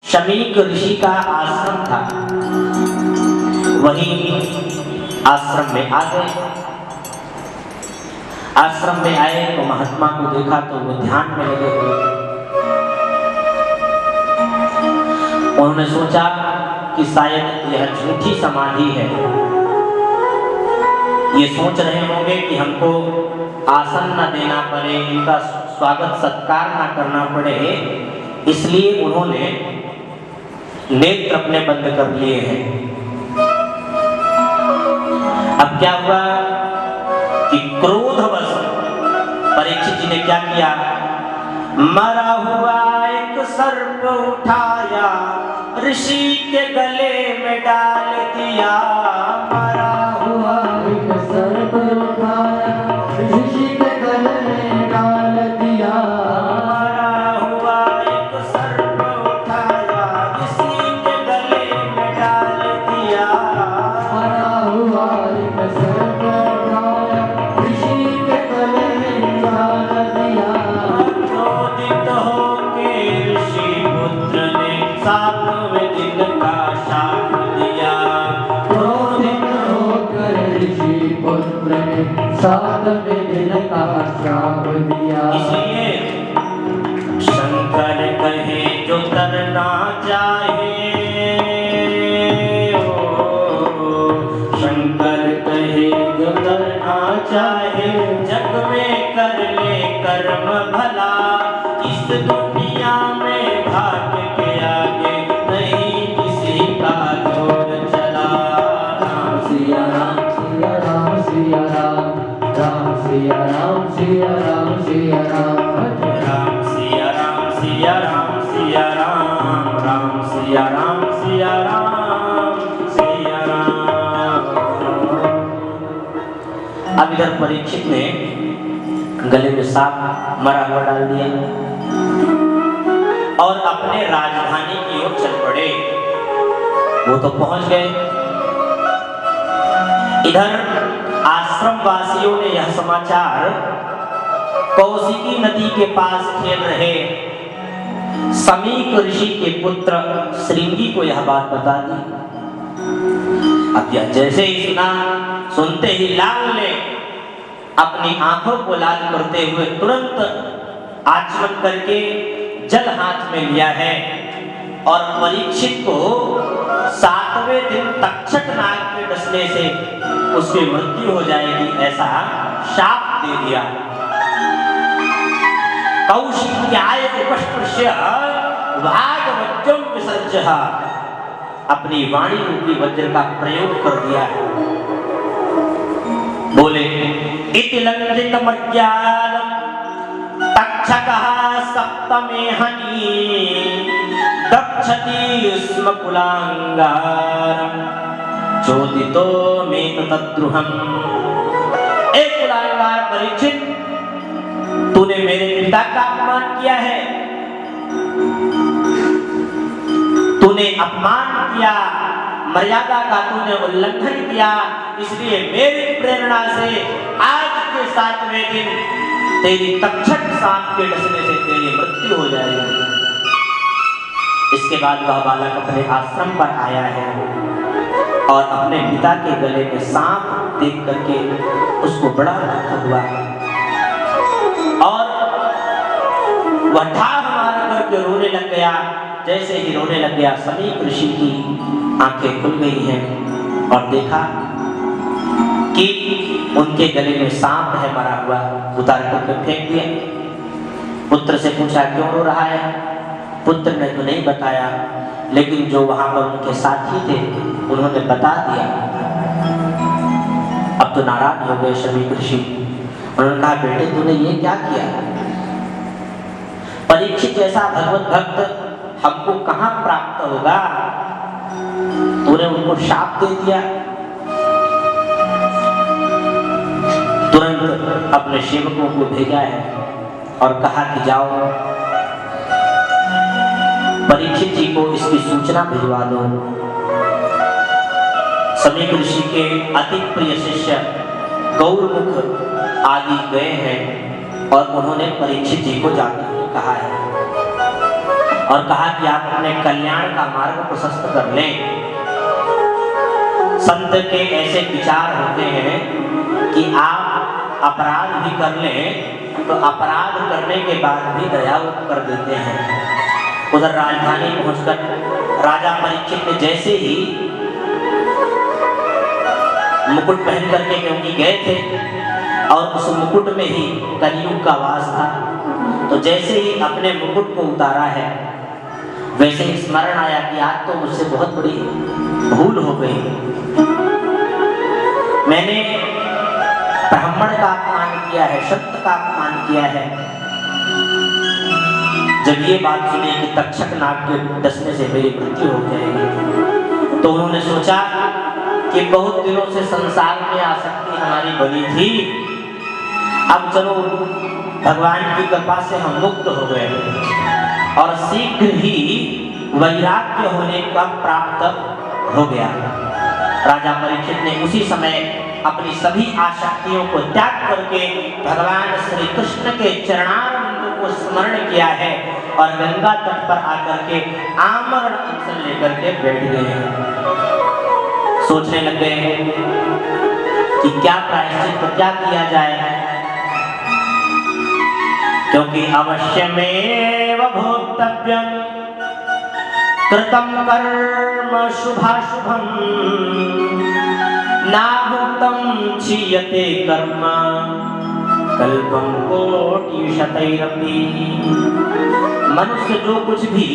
शमीक ऋषि का आश्रम था, वही आश्रम में आ गए। आश्रम में आए तो महात्मा को देखा तो वो ध्यान में लगे हुए। उन्होंने सोचा कि शायद यह झूठी समाधि है। ये सोच रहे होंगे कि हमको आसन न देना पड़े, इनका स्वागत सत्कार न करना पड़े, इसलिए उन्होंने नेत्र अपने बंद कर लिए हैं। अब क्या हुआ कि क्रोधवश परीक्षित जी ने क्या किया, मरा हुआ एक सर्प उठाया, ऋषि के गले में डाल दिया। मरा हुआ एक सर्प उठाया, ऋषि के गले में डाल दिया। मरा हुआ एक सर्प उठाया, ऋषि के गले में डाल दिया। मरा हुआ एक सर्प उठाया, ऋषि के गले में डाल दिया। क्रोधित होके ऋषि पुत्र ने 7वें दिन का शाप दिया। क्रोधित होकर ऋषि पुत्र ने 7वें दिन का शाप दिया। इसलिए शंकर कहे जो तरना चाहे, शंकर कहे जो तरना चाहे, जग में कर ले कर्म भला। इस दुनिया में भाग्य के आगे नहीं किसी का जोर चला। राम सिया राम सिया राम सिया राम, राम सिया राम सिया राम सिया राम, राम सिया राम सिया राम सिया राम, राम सिया राम सिया राम सिया राम। अब इधर परीक्षित ने गले में सांप मरा हुआ डाल दिया और अपने राजधानी की ओर चल पड़े। वो तो पहुंच गए। इधर आश्रम वासियों ने यह समाचार कौशिकी नदी के पास खेल रहे शमीक ऋषि के पुत्र श्रृंगी को यह बात बता दी। अब यह जैसे ही सुना, सुनते ही लाल ने अपनी आंखों को लाल करते हुए तुरंत आचमन करके जल हाथ में लिया है और परीक्षित को 7वें दिन तक्षक नाग के डसने से उसकी मृत्यु हो जाएगी ऐसा शाप दे दिया। कौशिक्याय उपस्पृश्य वागवज्रं विसर्जः, अपनी वाणी रूपी वज्र का प्रयोग कर दिया है। बोले इति लंघित मर्यादं तक्षकः सप्तमे हनि, दक्षति स्म कुलांगारं चोदितो मेत तद्रुहम्। एक कुलांगार परीक्षित, तूने मेरे पिता का अपमान किया है, तूने अपमान किया, मर्यादा का तूने उल्लंघन किया, इसलिए मेरी प्रेरणा से आज के 7वें दिन तेरी तक्षक सांप के डसने से तेरी मृत्यु हो जाएगी। इसके बाद वह बालक अपने आश्रम पर आया है और अपने पिता के गले में सांप देख करके उसको बड़ा दुख हुआ और वह ठाह मार करके रोने लग गया। जैसे ही रोने लग गया, शमीक ऋषि की आंखें खुल गई हैं और देखा कि उनके गले में सांप है मरा हुआ, उतार करके फेंक दिया। पुत्र से पूछा क्यों रो रहा है? पुत्र ने तो नहीं बताया, लेकिन जो वहां पर उनके साथी थे उन्होंने बता दिया। अब तो नाराज हो गए शमीक ऋषि। उन्होंने कहा बेटे तूने ये क्या किया? परीक्षित जैसा भगवत भक्त हमको कहां प्राप्त होगा? तूने उनको शाप दे दिया। तुरंत अपने सेवकों को भेजा है और कहा कि जाओ परीक्षित जी को इसकी सूचना भिजवा दो। शमीक ऋषि के अति प्रिय शिष्य गौरमुख आदि गए हैं और उन्होंने परीक्षित जी को जाकर कहा है। और कहा कि आप अपने कल्याण का मार्ग प्रशस्त कर लें। संत के ऐसे विचार होते हैं कि आप अपराध भी कर लें तो अपराध करने के बाद भी दया कर देते हैं। उधर राजधानी पहुंचकर राजा परीक्षित ने जैसे ही मुकुट पहन करके क्योंकि गए थे और उस मुकुट में ही कलयुग का वास था, तो जैसे ही अपने मुकुट को उतारा है वैसे ही स्मरण आया कि आज तो मुझसे बहुत बड़ी भूल हो गई, मैंने ब्राह्मण का अपमान किया है, सत्य का अपमान किया है। जब ये बात सुनी कि तक्षक नाग के डसने से मेरी मृत्यु हो जाएगी, तो उन्होंने सोचा कि बहुत दिनों से संसार में आसक्ति हमारी बनी थी, अब चलो भगवान की कृपा से हम मुक्त हो गए और शीघ्र ही वैराग्य होने का प्राप्त हो गया। राजा परीक्षित ने उसी समय अपनी सभी आसक्तियों को त्याग करके भगवान श्री कृष्ण के चरणारविंद को स्मरण किया है और गंगा तट पर आकर के आमरण अनशन लेकर के बैठ गए। सोचने लग गए हैं कि क्या प्रायश्चित क्या किया जाए, क्योंकि अवश्यमेव भोक्तव्यं कृतं कर्म शुभाशुभं नाभुक्तं क्षीयते कर्म कल्पं कोटिशतैरपि। मनुष्य जो कुछ भी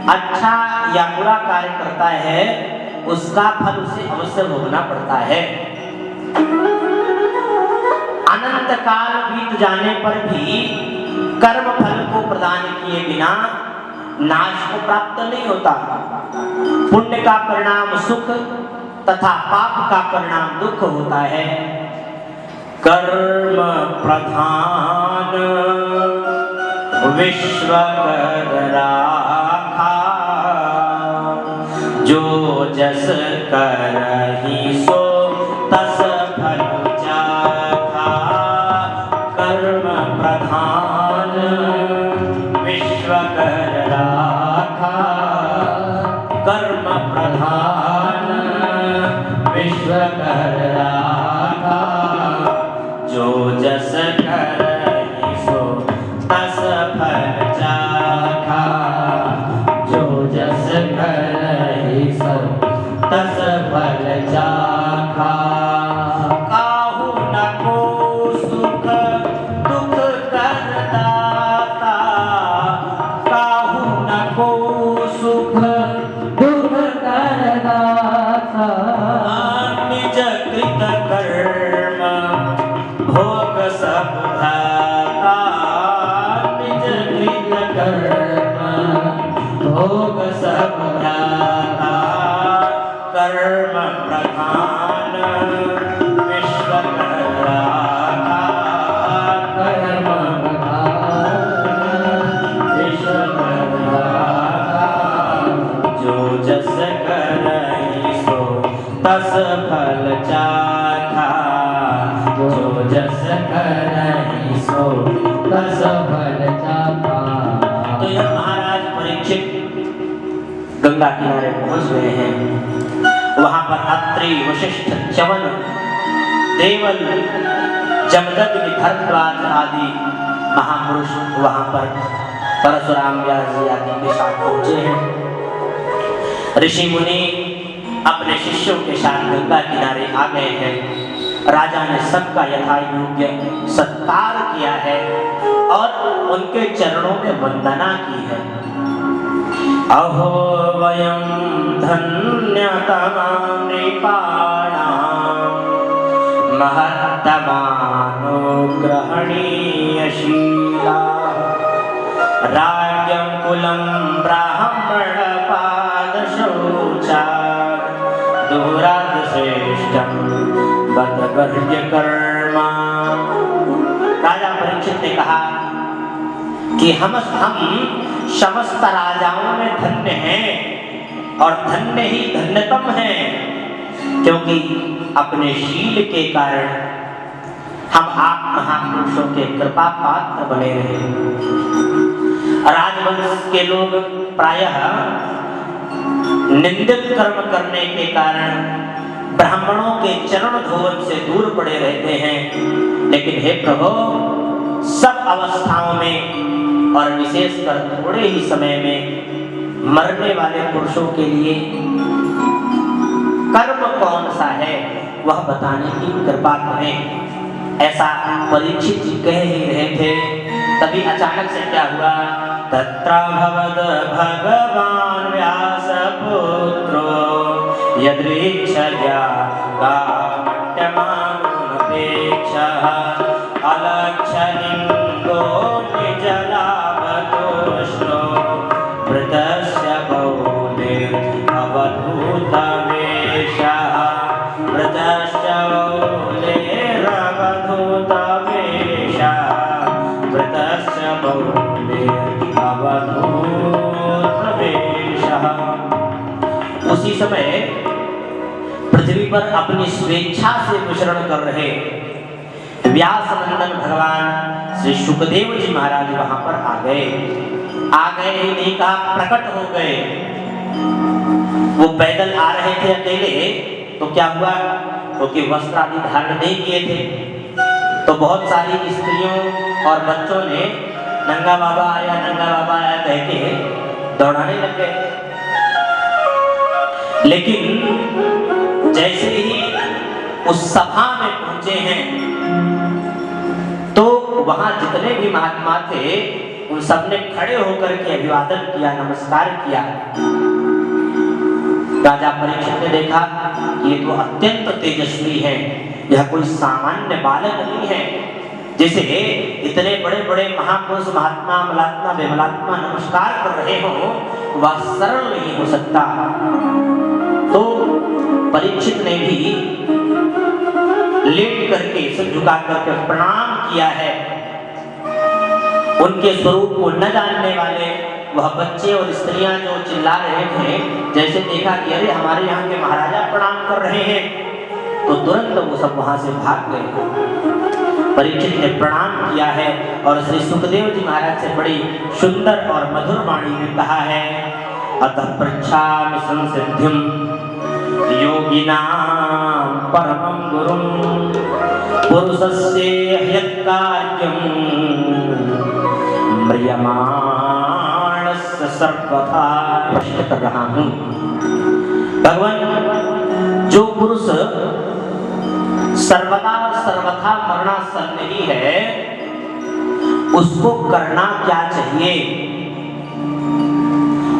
अच्छा या बुरा कार्य करता है उसका फल उसे अवश्य भोगना पड़ता है। अनंत काल बीत जाने पर भी कर्म फल को प्रदान किए बिना नाश को प्राप्त नहीं होता। पुण्य का परिणाम सुख तथा पाप का परिणाम दुख होता है। कर्म प्रधान विश्व कर राखा, जो जस करहि सो तस फल चाखा। कर्म प्रधान विश्व कर राखा, कर्म प्रधान विश्व कर राखा, जो जस करहि सो तस फल चाखा, जो जस करहि सो तस फल चाखा। काहू न को सुख दुख कर दाता, काहू न को सुख दुख कर दाता। निज कृत कर्म भोग सब भ्राता, निज कृत कर्म भोग सब भ्राता। कर्म प्रधान विश्व कर राखा, कर्म प्रधान विश्व कर राखा, जो जस करहि सो तस फल चाखा, जो जस करहि सो तस फल चाखा। तो यह महाराज परीक्षित गंगा किनारे पहुंच गए हैं। वहां पर अत्रि वशिष्ठ च्यवन देवल जमदग्नि भरद्वाज आदि महापुरुष वहां पर परशुराम व्यास जी आदि के साथ पहुंचे हैं। ऋषि मुनि अपने शिष्यों के साथ गंगा किनारे आ गए हैं। राजा ने सबका यथा योग्य सत्कार किया है और उनके चरणों में वंदना की है। अहो वयं धन्यतमा नृपाणां महत्तमानुग्रहणीयशीला, राज्यं कुलं ब्राह्मणपादशौचात् दूरात् श्रेष्ठं बदगर्ह्य कर्मा। राजा परीक्षित ने कहा कि हम समस्त राजाओं में धन्य हैं और धन्य ही धन्यतम हैं, क्योंकि अपने शील के कारण हम आप महापुरुषों के कृपा पात्र बने रहे। राजवंश के लोग प्रायः निंदित कर्म करने के कारण ब्राह्मणों के चरण धोवन से दूर पड़े रहते हैं। लेकिन हे प्रभु, सब अवस्थाओं में और विशेषकर थोड़े ही समय में मरने वाले पुरुषों के लिए कर्म कौन सा है वह बताने की कृपा करें। ऐसा परीक्षित जी कह ही रहे थे, तभी अचानक से क्या हुआ? तत्र भवद भगवान व्यास पुत्रो यदृच्छया कामट्यमानुपेक्षः अलक्षलिंगो निजलाभतुष्टो वृतस्य बौले अवधूतवेषः वृतस्य बौले अवधूतवेषः वृतस्य बौले अवधूतवेषः। उसी समय पृथ्वी पर अपनी स्वेच्छा से विचरण कर रहे व्यास नंदन भगवान श्री सुखदेव जी महाराज वहां पर आ गए ही नहीं कहा, प्रकट हो गए। वो पैदल आ रहे थे अकेले, तो क्या हुआ? क्योंकि वस्त्र आदि धारण नहीं किए थे, तो बहुत सारी स्त्रियों और बच्चों ने नंगा बाबा आया कह के दौड़ाने लग गए। लेकिन जैसे ही उस सभा में पहुंचे हैं तो वहां जितने भी महात्मा थे उन सब ने खड़े होकर के अभिवादन किया, नमस्कार किया। राजा परीक्षित ने देखा कि ये तो अत्यंत तेजस्वी है, यह कोई सामान्य बालक नहीं है। जैसे इतने बड़े बड़े महापुरुष महात्मा मलात्मा विमलात्मा नमस्कार कर रहे हो, वह सरल नहीं हो सकता। तो परीक्षित ने भी लेट करके सिर झुका करके प्रणाम किया है। उनके स्वरूप को न जानने वाले वह बच्चे और स्त्रियां जो चिल्ला रहे थे, जैसे देखा कि अरे हमारे यहाँ के महाराजा प्रणाम कर रहे हैं, तो तुरंत वो सब वहां से भाग गए। परीक्षित ने प्रणाम किया है और श्री सुखदेव जी महाराज से बड़ी सुंदर और मधुर वाणी में कहा है, अतः पृच्छामि संसिद्धिं योगिनां परमं गुरुं पुरुषस्य ह्यत्कार्यं म्रियमाणस्य सर्वथा। प्रश्न कर रहा हूं, भगवान जो पुरुष सर्वदा और सर्वथा मरणासन नहीं है, उसको करना क्या चाहिए?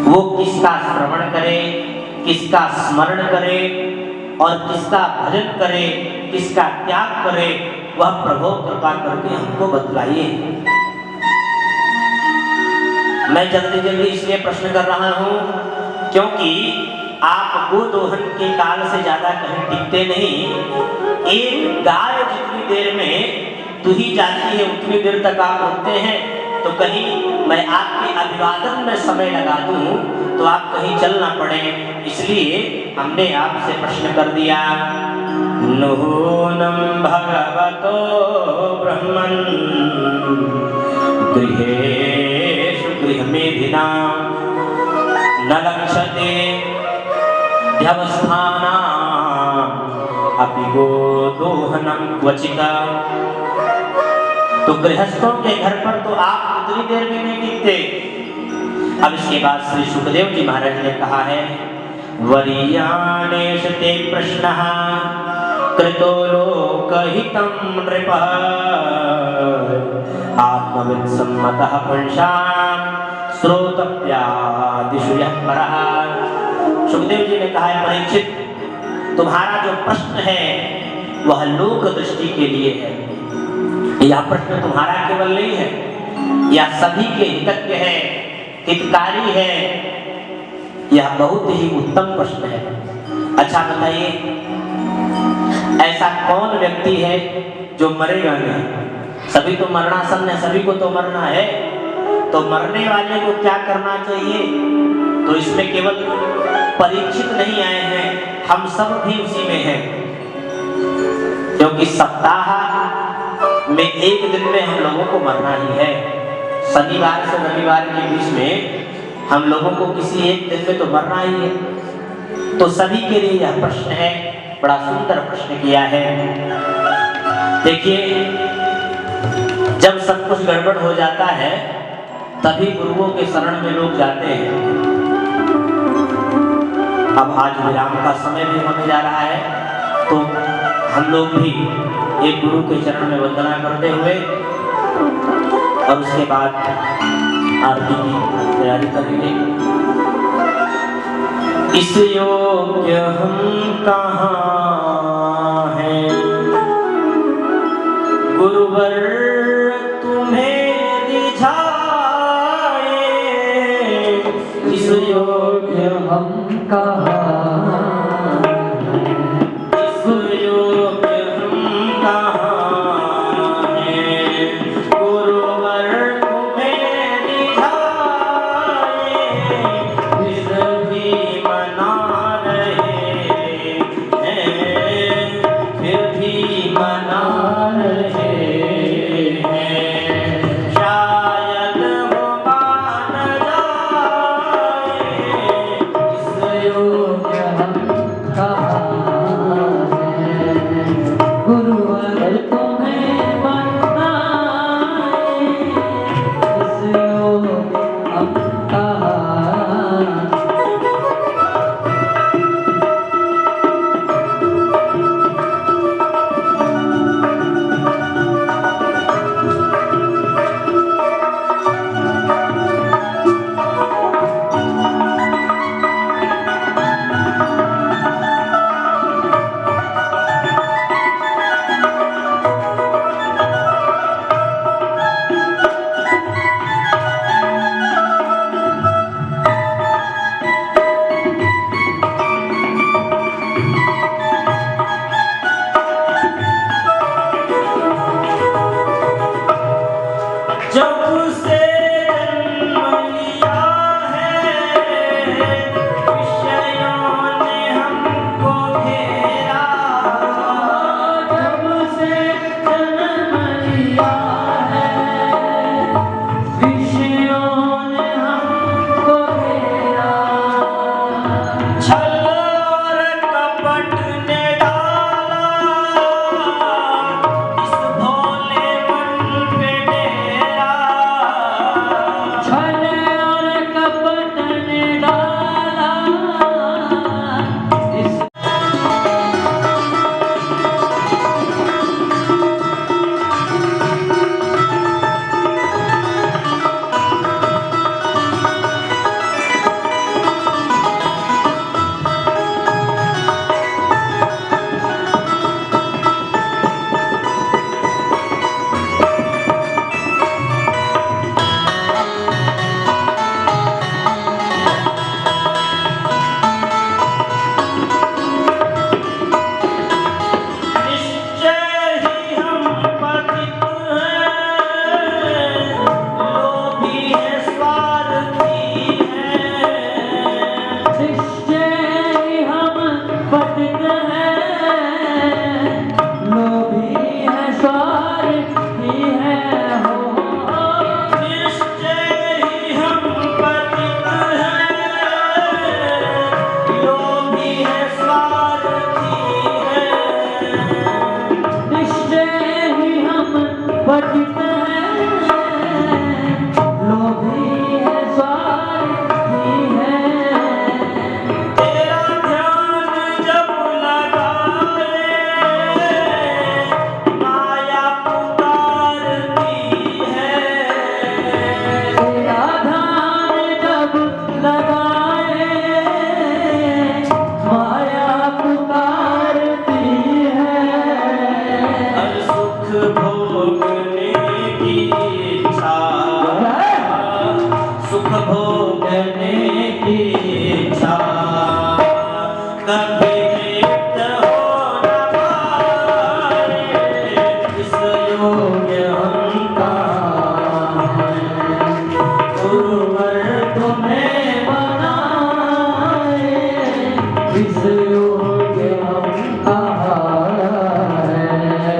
वो किसका श्रवण करे, किसका स्मरण करे और किसका भजन करे, किसका त्याग करे, वह प्रभु कृपा करके हमको बतलाइए। मैं जल्दी जल्दी इसलिए प्रश्न कर रहा हूं क्योंकि आप गोदोहन के काल से ज्यादा कहीं टिकते नहीं। एक गाय जितनी देर में दुही जाती है उतनी देर तक आप रुकते हैं, तो कहीं मैं आपके अभिवादन में समय लगा दूं तो आप कहीं चल ना पड़े, इसलिए हमने आपसे प्रश्न कर दिया। नूनं भगवतो ब्रह्मन् गृहेषु गृहमेधिनां न लक्ष्यते ध्यवस्थानाम् अपि गोदोहनं क्वचित्। तो गृहस्थों के घर पर तो आप उतनी देर में नहीं टिकते। अब इसके बाद श्री सुखदेव जी महाराज ने कहा है, वरीयाणेष ते प्रश्नः कृतो लोकहितं नृपः आत्मवित् सम्मतः पुंसां श्रोतव्यादिषु यः परः। सुखदेव जी ने कहा है, परीक्षित तुम्हारा जो प्रश्न है वह लोक दृष्टि के लिए है। यह प्रश्न तुम्हारा केवल नहीं है, यह सभी के हितज्ञ है, हितकारी है। यह बहुत ही उत्तम प्रश्न है। अच्छा बताइए, ऐसा कौन व्यक्ति है जो मरेगा नहीं? सभी तो मरणासन है, सभी को तो मरना है। तो मरने वाले को क्या करना चाहिए? तो इसमें केवल परीक्षित नहीं आए हैं, हम सब भी उसी में हैं। क्योंकि सप्ताह में एक दिन में हम लोगों को मरना ही है। शनिवार से रविवार के बीच में हम लोगों को किसी एक दिन में तो मरना ही है। तो सभी के लिए यह प्रश्न है, बड़ा सुंदर प्रश्न किया है। देखिए, जब सब कुछ गड़बड़ हो जाता है तभी गुरुओं के शरण में लोग जाते हैं। अब आज विराम का समय भी होने जा रहा है, तो हम लोग भी एक गुरु के चरण में वंदना करते हुए और उसके बाद आरती की तैयारी करेंगे। इस योग्य हम कहाँ हैं गुरुवर तुम्हें रिझाए, इस योग्य हम कहाँ, इस योग्य हम कहाँ हैं गुरुवर तुम्हें रिझाए, फिर भी मना रहे हैं, फिर भी मना रहे हैं, शायद वो मान जाए, इस योग्य हम कहाँ हैं गुरुवर तुम्हें बनाए, इस योग्य हम कहाँ। जब से जन्म लिया है विषयों ने हमको घेरा, जब से जन्म लिया है विषयों ने हमको घेरा, छल और कपट ने डाला इस भोले मन पे डेरा, छल और कपट ने डाला इस निश्चय ही हम पतित हैं, लोभी हैं, स्वार्थी हैं, निश्चय ही हम पतित हैं, लोभी हैं, स्वार्थी हैं, हो निश्चय ही हम पतित हैं, लोभी हैं, स्वार्थी हैं, निश्चय ही हम पतित हैं, लोभी हैं, स्वार्थी हैं, तेरा ध्यान जब लगाए माया पुकारती है, तेरा ध्यान जब लगाए माया पुकारती है, हर सुख भोगने की इच्छा, सुख भोगने की इच्छा कभी तृप्त हो न पाए, इस योग्य हम कहाँ हैं गुरुवर तुम्हें बनाए, इस योग्य हम कहाँ हैं।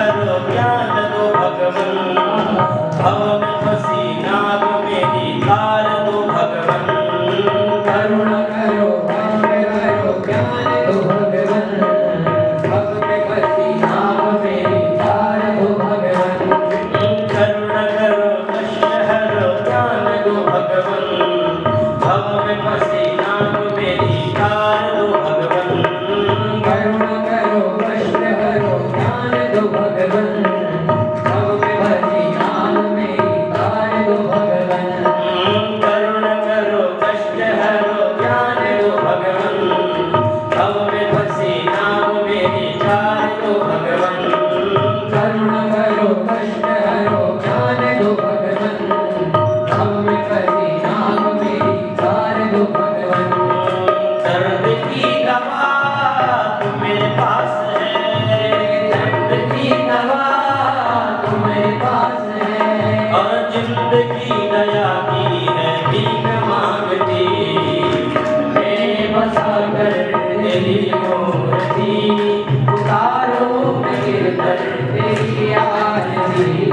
गिरधर तेरी आरती,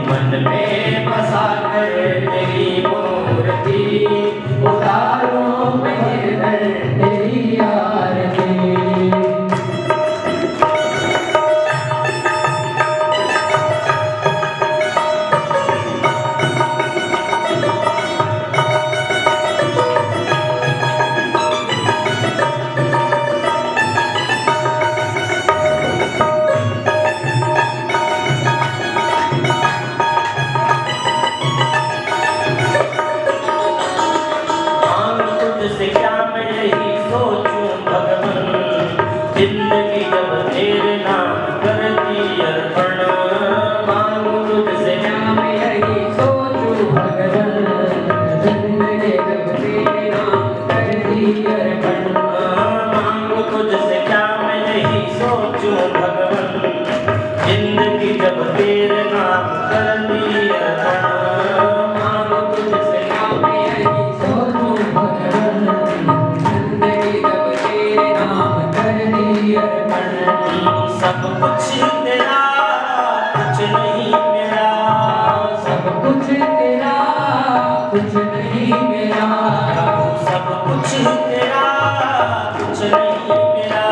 मन में बसा कर तेरी मूर्ति, उतारो मैं गिरधर तेरी आरती। तुझसे क्या मैं यही सोचूं भगवन, जिंदगी जब तेरे नाम करती अर्पण, मांगू तुझसे क्या मैं यही सोचूं भगवन, जिंदगी जब तेरे नाम करती अर्पण। मांगू तुझसे क्या मैं यही सोचूं भगवन, जिंदगी जब तेरे नाम करती अर्पण, मांगू तुझसे क्या मैं यही सोचूं भगवन, जिंदगी जब तेरे नाम करती अर्पण। सब कुछ तेरा कुछ नहीं मेरा, सब कुछ तेरा कुछ नहीं मेरा, सब कुछ तेरा कुछ नहीं मेरा,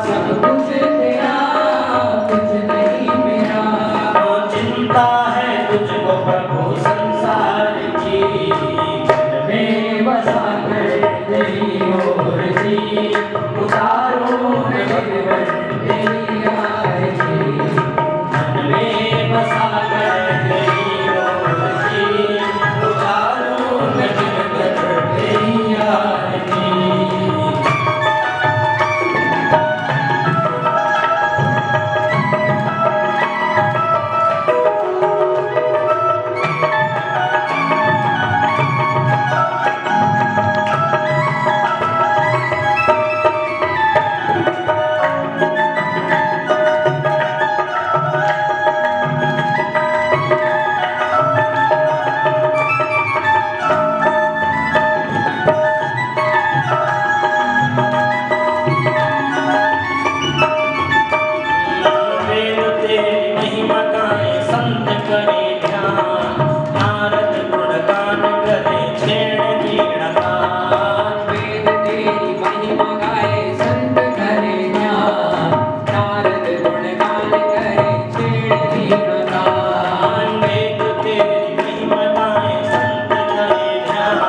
सब कुछ तेरा कुछ नहीं मेरा। चिंता है तुझको प्रभु संसार की, मन में बसा कर तेरी मूर्ति, उतारो मैं गिरधर तेरी आरती, मन में बसा कर तेरी मूर्ति, उतारो मैं गिरधर तेरी आरती। वेद तेरी महिमा गाए संत करे ध्यान, नारद गुणगान करे छेड़ वीणगान। वेद तेरी महिमा गाए संत करे ध्यान, नारद गुणगान करे छेड़ वीणगान। वेद तेरी महिमा गाए संत करे ध्यान,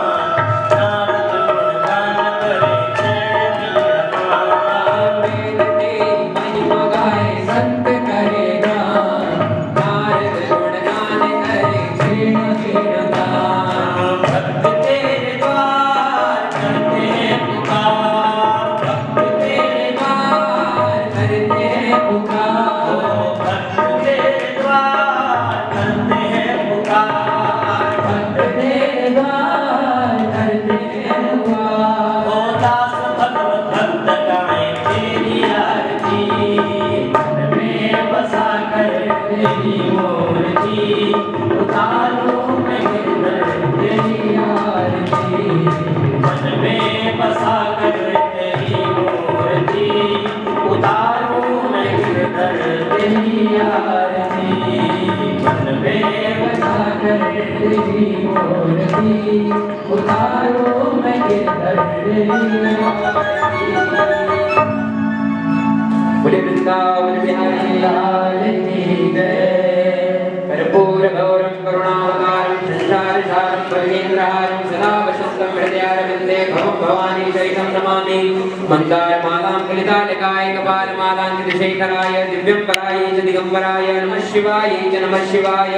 नारद गुणगान करे छेड़ वीणगान। वेद तेरी महिमा गाए संत करे ध्यान, नारद गुणगान करे छेड़ वीणगान। भक्त तेरे द्वार करते हैं पुकार, भक्त तेरे द्वार करते हैं पुकार, भक्त तेरे द्वार करते हैं पुकार, भक्त तेरे द्वार करते हैं पुकार। ओ दास भगवत भक्त गाए तेरी आरती, मन में बसा कर तेरी मूर्ति, उतारो मैं गिरधर तेरी आरती, मन में बसा कर तेरी मूर्ति, उतारो मैं गिरधर तेरी आरती, मन में बसा कर तेरी मूर्ति, उतारो मैं गिरधर तेरी आरती। बोले वृंदावन बिहारी लाल की जय। कर्पूर गौरम करुणावतारम संसार सारम भगेन्द्रहारम सदा वसंतम हृदयारविंदे भवं भवानी सहितं नमामि। मंदारमालां कलितालिकाय कपालमालांकितशेखराय दिव्यं परायै च दिगंबराय नमः शिवाय च नमः शिवाय।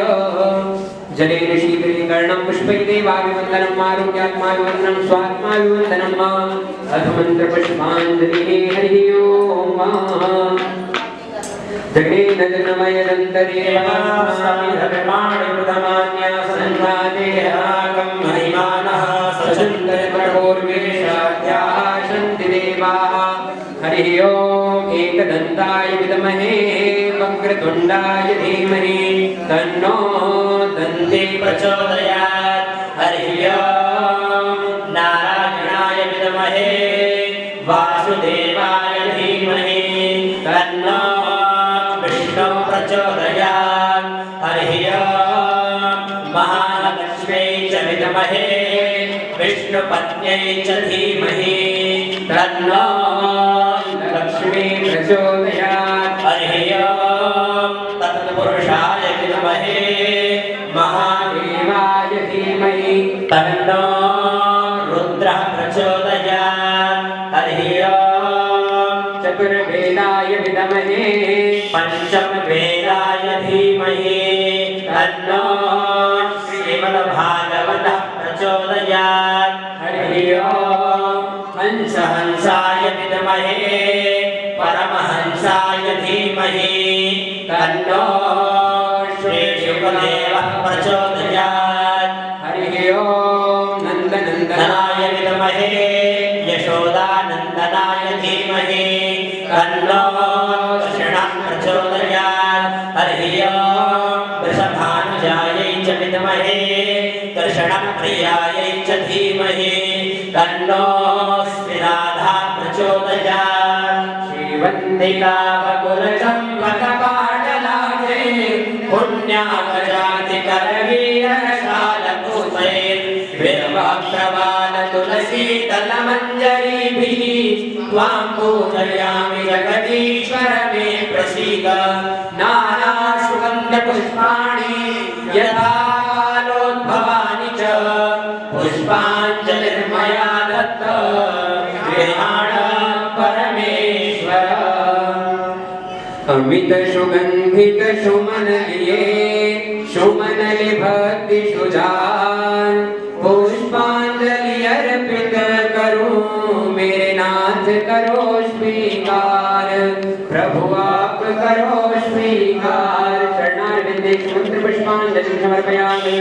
जलेन शीतलीकरणं पुष्पैर्देवाभिवन्दनं मारुत्यात्माभिवन्दनं स्वात्माभिवन्दनम् अथ मन्त्रपुष्पाञ्जलिः हरिः ओम्। जगेन जनमयदन्तरेवास्मान्यासन्नादेहाकं महिमानः सचन्दरप्रभोर्वेशाद्याः सन्ति देवाः। हरिः ओम् एकदन्ताय विद्महे वक्रतुण्डाय धीमहि तन्नो दन्ती प्रचोदयात्। हरिः ओम् नारायणाय विद्महे वासुदेवाय धीमहि तन्नो प्रचोदयात् हरिः ओम् महालक्ष्म्यै च विद्महे विष्णुपत्न्यै च धीमहि तन्नो लक्ष्मी प्रचोदयात् हरिः ओम् तत्पुरुषाय विद्महे महादेवाय धीमहि तन्नो रुद्रः प्रचोदयात् हरिः ओम् चतुर्वेदाय विद्महे पंचमवेदाय धीमहि तन्नो श्रीमद्भागवतः प्रचोदयात् हरिः ओम् हंसाय विद्महे परमहंसाय धीमहि तन्नो श्रीशुकदेवः प्रचोदयात् हरिः ओम् नन्दनन्दनाय विद्महे यशोदानन्दनाय धीमहि तन्नो कृष्णः प्रचोदयात् हरिः ओम् वृषभानुजायै च विद्महे कृष्णप्रियायै च धीमहि तन्नो राधा प्रचोदयात् श्रीवन्दिका बकुलचम्पकपाटलाक्षे पुण्याकजातिकरवीरशालपूतये विर्वाप्रवाल तुलसीदलमञ्जरीभिः त्वां पूजयामि जगदीश्वर मे प्रसीद नानासुगन्धपुष्पाणि यथा कालोद्भवानि च पुष्पाञ्जलिर्मया दत्त गृहाण परमेश्वर अमित सुगंधित सुमन लिए सुमनलि भक्ति सुजान पुष्पांजलि अर्पित करूं मेरे नाथ करो स्वीकार प्रभु आप करो स्वीकार शरणार्विंदे मंत्र पुष्पांजलि समर्पयामि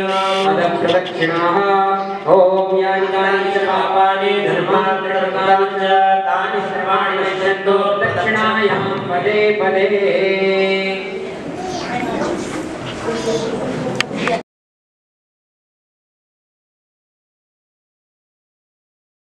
अदं प्रदक्षिणाः ओम यानि कानि च पापानि धर्मान्तरकानि च तानि सर्वाणि नश्यन्तु दक्षिणायां पदे पदे